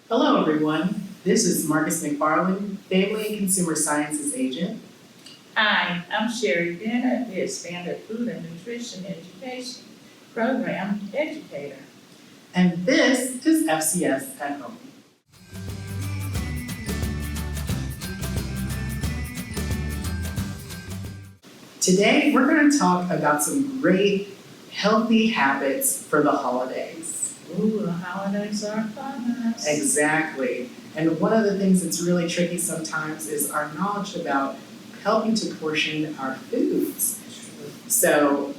Hello, everyone. This is Marcus McFarland, Family and Consumer Sciences Agent. Hi, I'm Sherry Bennett, the Expanded Food and Nutrition Education Program Educator. And this is FCS at Home. Today, we're going to talk about some great healthy habits for the holidays. Ooh, the holidays are upon us. Exactly. And one of the things that's really tricky sometimes is our knowledge about helping to portion our foods. So,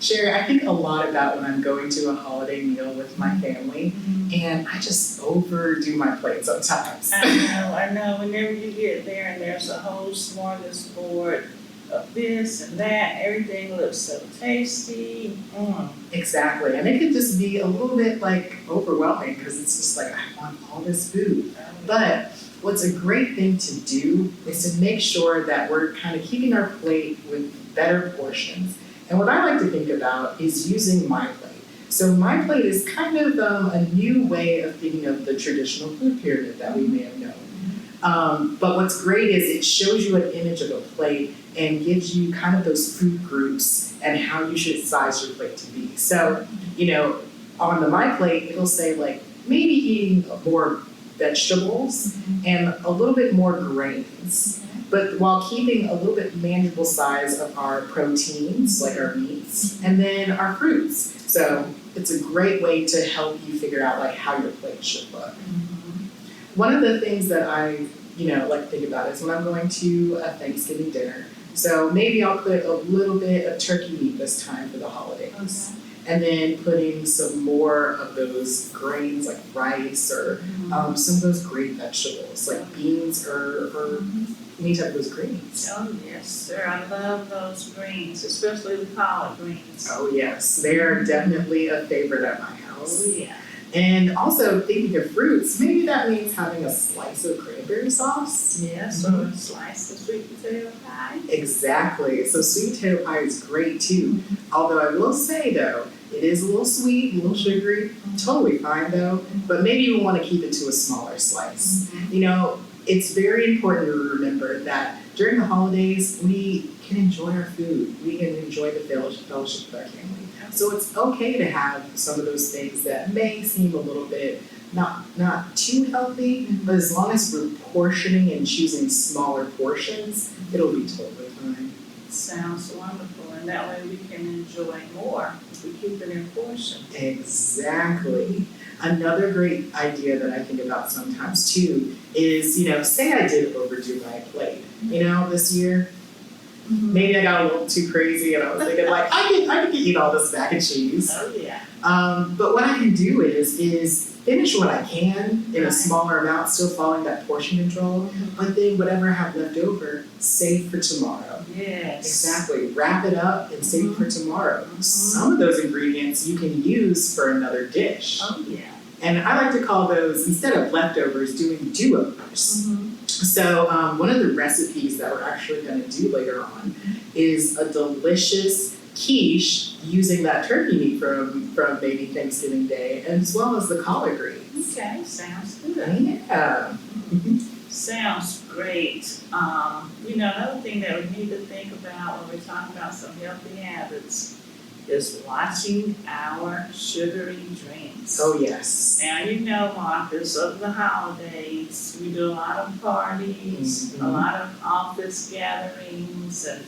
Sherry, I think a lot about when I'm going to a holiday meal with my family, and I just overdo my plate sometimes. I know. Whenever you get there and there's a whole smorgasbord of this and that, everything looks so tasty. Exactly. And it can just be a little bit overwhelming because it's just like, I want all this food. But what's a great thing to do is to make sure that we're kind of keeping our plate with better portions. And what I like to think about is using my plate. So my plate is kind of a new way of thinking of the traditional food pyramid that we may have known. But what's great is it shows you an image of a plate and gives you kind of those food groups and how you should size your plate to be. So, on my plate, it'll say maybe eating more vegetables and a little bit more grains, but while keeping a little bit manageable size of our proteins, like our meats, and then our fruits. So it's a great way to help you figure out how your plate should look. One of the things that I like to think about is when I'm going to a Thanksgiving dinner. So maybe I'll put a little bit of turkey meat this time for the holidays. And then putting some more of those grains like rice or some of those great vegetables like beans or any type of those greens. Oh yes, sir. I love those greens, especially the collard greens. Oh yes, they're definitely a favorite at my house. Oh yeah. And also thinking of fruits, maybe that means having a slice of cranberry sauce. Yes, or a slice of sweet potato pie. Exactly. So sweet potato pie is great too. Although I will say though, it is a little sweet, a little sugary, totally fine though, but maybe you want to keep it to a smaller slice. It's very important to remember that during the holidays, we can enjoy our food. We can enjoy the fellowship with our family. So it's okay to have some of those things that may seem a little bit not too healthy, but as long as we're portioning and choosing smaller portions, it'll be totally fine. Sounds wonderful, and that way we can enjoy more if we keep it in portion. Exactly. Another great idea that I think about sometimes too is, say I did overdo my plate, this year. Maybe I got a little too crazy and I was thinking I could eat all this mac and cheese. Oh yeah. But what I can do is finish what I can in a smaller amount, still following that portion control, but then whatever I have left over, save for tomorrow. Yes. Exactly. Wrap it up and save for tomorrow. Some of those ingredients you can use for another dish. Oh yeah. And I like to call those, instead of leftovers, doing do-overs. So one of the recipes that we're actually going to do later on is a delicious quiche using that turkey meat from maybe Thanksgiving Day, as well as the collard greens. Okay, sounds good. Yeah. Sounds great. Another thing that we need to think about when we're talking about some healthy habits is watching our sugary drinks. Oh yes. Now Marcus, over the holidays, we do a lot of parties, a lot of office gatherings, and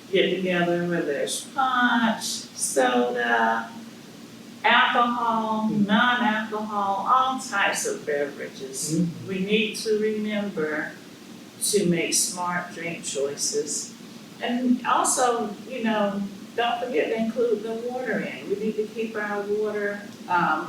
get together where there's punch, soda, alcohol, non-alcohol, all types of beverages. We need to remember to make smart drink choices. And also, don't forget to include the water in. We need to keep our water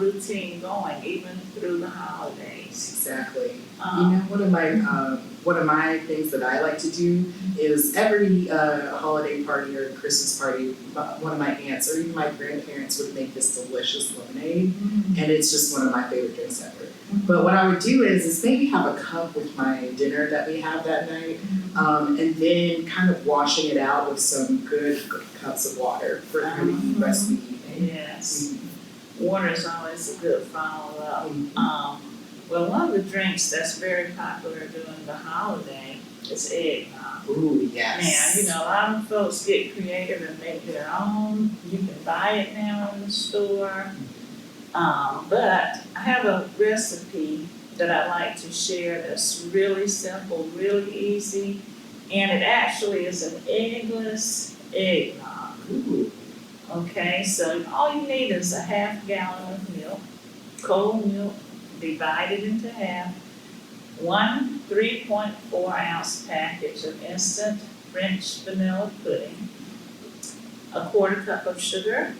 routine going even through the holidays. Exactly. One of my things that I like to do is every holiday party or Christmas party, one of my aunts or even my grandparents would make this delicious lemonade, and it's just one of my favorite drinks ever. But what I would do is maybe have a cup with my dinner that we have that night, and then kind of washing it out with some good cups of water for the rest of the evening. Yes. Water is always a good follow-up. Well, one of the drinks that's very popular during the holiday is eggnog. Ooh, Now, yes. you know, a lot of folks get creative and make their own. You can buy it now in the store. But I have a recipe that I like to share that's really simple, really easy, and it actually is an eggless eggnog. Ooh. Okay, so all you need is a half gallon of milk, cold milk, divided into half, one 3.4 ounce package of instant French vanilla pudding, a quarter cup of sugar,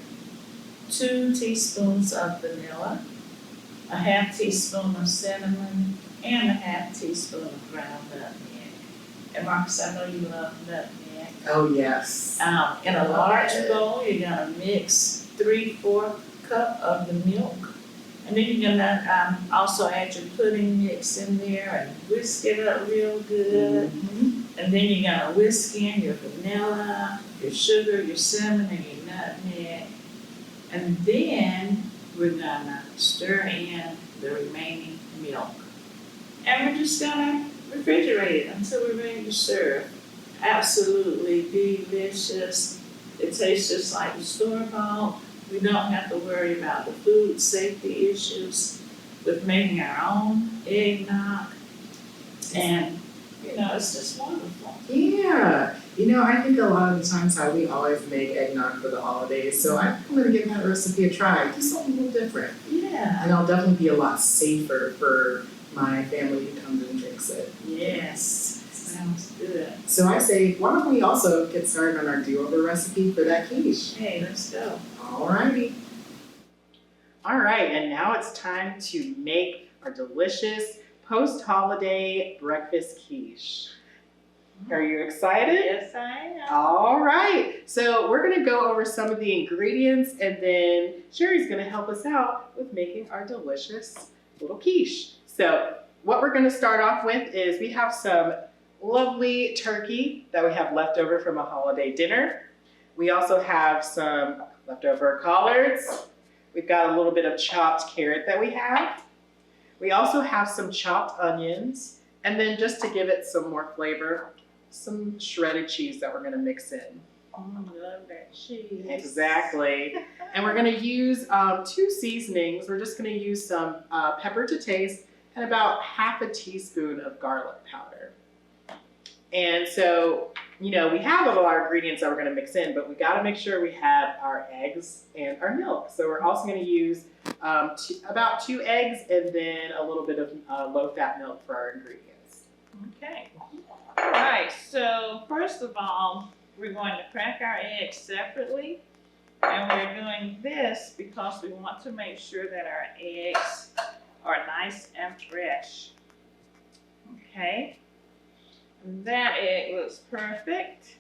2 teaspoons of vanilla, a half teaspoon of cinnamon, and a half teaspoon of ground nutmeg. And Marcus, I know you love nutmeg. Oh, yes. In a large bowl, you're gonna mix 3/4 cup of the milk. And then you're gonna also add your pudding mix in there and whisk it up real good. And then you're gonna whisk in your vanilla, your sugar, your cinnamon, and your nutmeg. And then we're gonna stir in the remaining milk. And we're just gonna refrigerate it until we're ready to serve. Absolutely delicious. It tastes just like the store-bought. We don't have to worry about the food safety issues with making our own eggnog. And, you know, it's just wonderful. Yeah. You know, I think a lot of the times how we always make eggnog for the holidays, so I'm gonna give that recipe a try. Do something a little different. Yeah. And I'll definitely be a lot safer for my family who comes and drinks it. Yes. Sounds good. So I say, why don't we also get started on our do-over recipe for that quiche? Hey, let's go. Alrighty. All right, and now it's time to make our delicious post-holiday breakfast quiche. Are you excited? Yes, I am. All right, so we're gonna go over some of the ingredients and then Sherry's gonna help us out with making our delicious little quiche. So what we're gonna start off with is we have some lovely turkey that we have left over from a holiday dinner. We also have some leftover collards. We've got a little bit of chopped carrot that we have. We also have some chopped onions, and then just to give it some more flavor, some shredded cheese that we're gonna mix in. Oh, I love that cheese. Exactly. And we're gonna use 2 seasonings. We're just gonna use some pepper to taste and about half a teaspoon of garlic powder. And so, you know, we have a lot of ingredients that we're gonna mix in, but we gotta make sure we have our eggs and our milk. So we're also gonna use about 2 eggs and then a little bit of low-fat milk for our ingredients. Okay. All right, so first of all, we're going to crack our eggs separately. And we're doing this because we want to make sure that our eggs are nice and fresh. Okay. That egg looks perfect.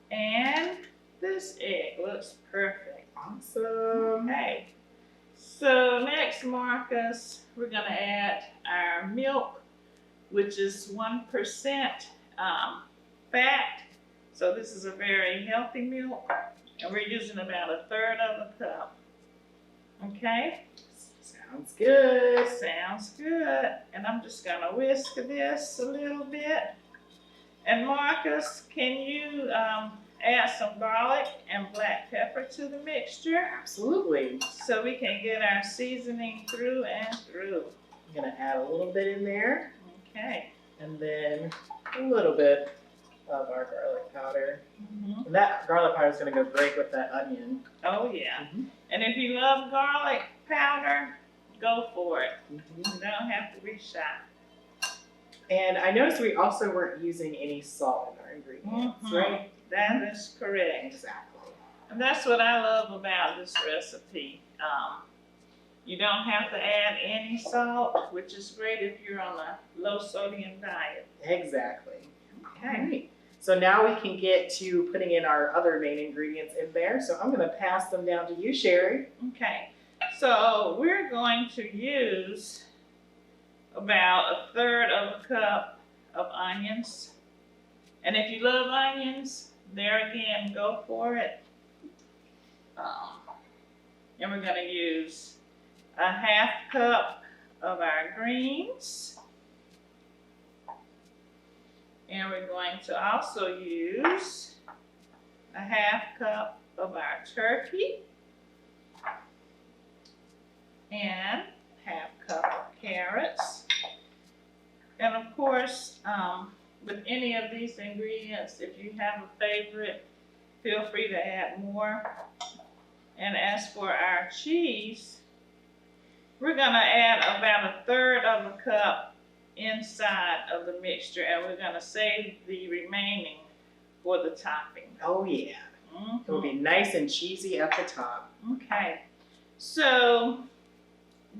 And this egg looks perfect. Awesome. Okay. So next, Marcus, we're gonna add our milk, which is 1% fat. So this is a very healthy milk. And we're using about 1/3 of a cup. Okay? Sounds good. Sounds good. And I'm just gonna whisk this a little bit. And Marcus, can you add some garlic and black pepper to the mixture Absolutely. so we can get our seasoning through and through? I'm gonna add a little bit in there Okay. and then a little bit of our garlic powder. Mm-hmm. And that garlic powder is gonna go great with that onion. Oh yeah. Mm-hmm. And if you love garlic powder, go for it. Mm-hmm. You don't have to be shy. And I noticed we also weren't using any salt in our ingredients, Mhm. right? That is correct. Exactly. And that's what I love about this recipe. You don't have to add any salt, which is great if you're on a low sodium diet. Exactly. Okay. All right. So now we can get to putting in our other main ingredients in there. So I'm gonna pass them down to you, Sherry. Okay. So we're going to use about 1/3 of a cup of onions. And if you love onions, there again, go for it. And we're gonna use a 1/2 cup of our greens. And we're going to also use a half cup of our turkey and half cup of carrots. And of course, with any of these ingredients, if you have a favorite, feel free to add more. And as for our cheese, we're gonna add about 1/3 of a cup inside of the mixture, and we're gonna save the remaining for the topping. Oh yeah, it will be nice and cheesy at the top. Okay, so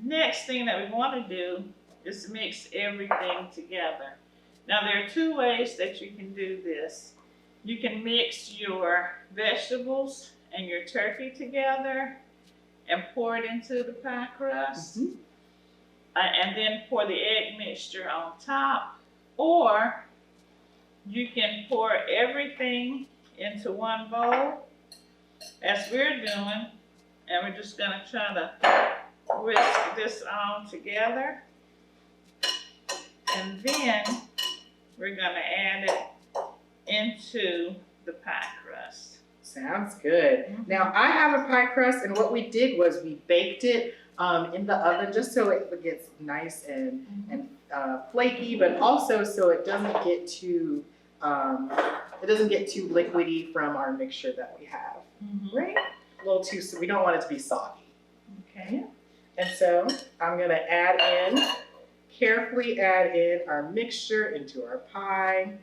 next thing that we want to do is mix everything together. Now there are 2 ways that you can do this. You can mix your vegetables and your turkey together and pour it into the pie crust. And then pour the egg mixture on top, or you can pour everything into one bowl, as we're doing, and we're just gonna try to whisk this all together, and then we're gonna add it into the pie crust. Sounds good. Now I have a pie crust, and what we did was we baked it in the oven just so it gets nice and flaky, but also so it doesn't get too liquidy from our mixture that we have. Right? A little too, so we don't want it to be soggy. Okay. And so I'm gonna carefully add in our mixture into our pie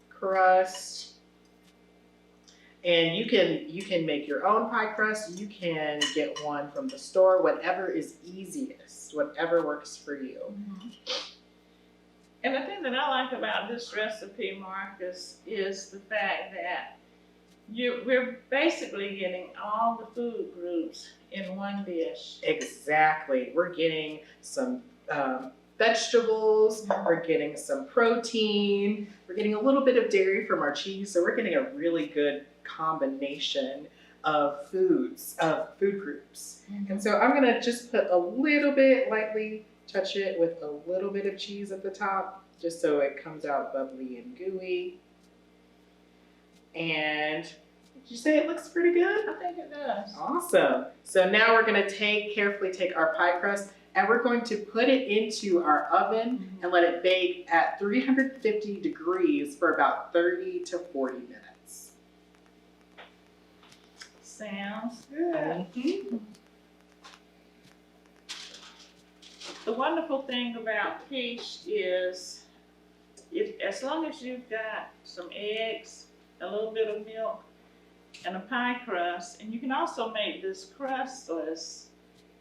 crust. And you can make your own pie crust. You can get one from the store, whatever is easiest, whatever works for you. And the thing that I like about this recipe, Marcus, is the fact that we're basically getting all the food groups in one dish. Exactly. We're getting some vegetables, we're getting some protein, we're getting a little bit of dairy from our cheese, so we're getting a really good combination of food groups. And so I'm gonna just put a little bit, lightly touch it with a little bit of cheese at the top, just so it comes out bubbly and gooey. And did you say it looks pretty good? I think it does. Awesome. So now we're gonna carefully take our pie crust, and we're going to put it into our oven and let it bake at 350 degrees for about 30 to 40 minutes. Sounds good. The wonderful thing about quiche is, as long as you've got some eggs, a little bit of milk, and a pie crust, and you can also make this crustless,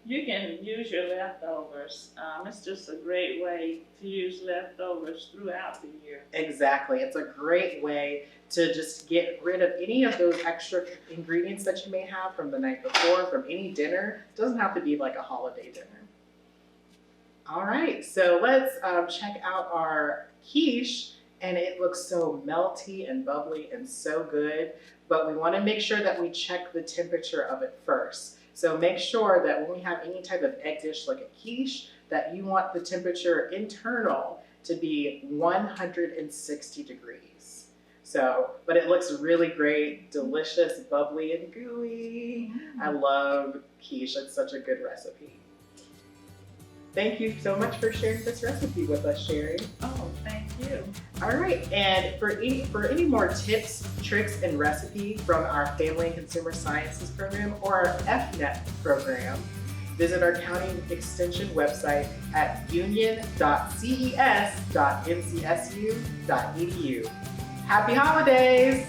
you can use your leftovers. It's just a great way to use leftovers throughout the year. Exactly. It's a great way to just get rid of any of those extra ingredients that you may have from the night before, from any dinner. It doesn't have to be like a holiday dinner. All right, so let's check out our quiche, and it looks so melty and bubbly and so good, but we want to make sure that we check the temperature of it first. So make sure that when we have any type of egg dish like a quiche, that you want the temperature internal to be 160 degrees. So, but it looks really great, delicious, bubbly and gooey. I love quiche, it's such a good recipe. Thank you so much for sharing this recipe with us, Sherry. Oh, thank you. All right, and for any more tips, tricks, and recipe from our Family and Consumer Sciences program or our FNET program, visit our county extension website at union.ces.ncsu.edu. Happy holidays!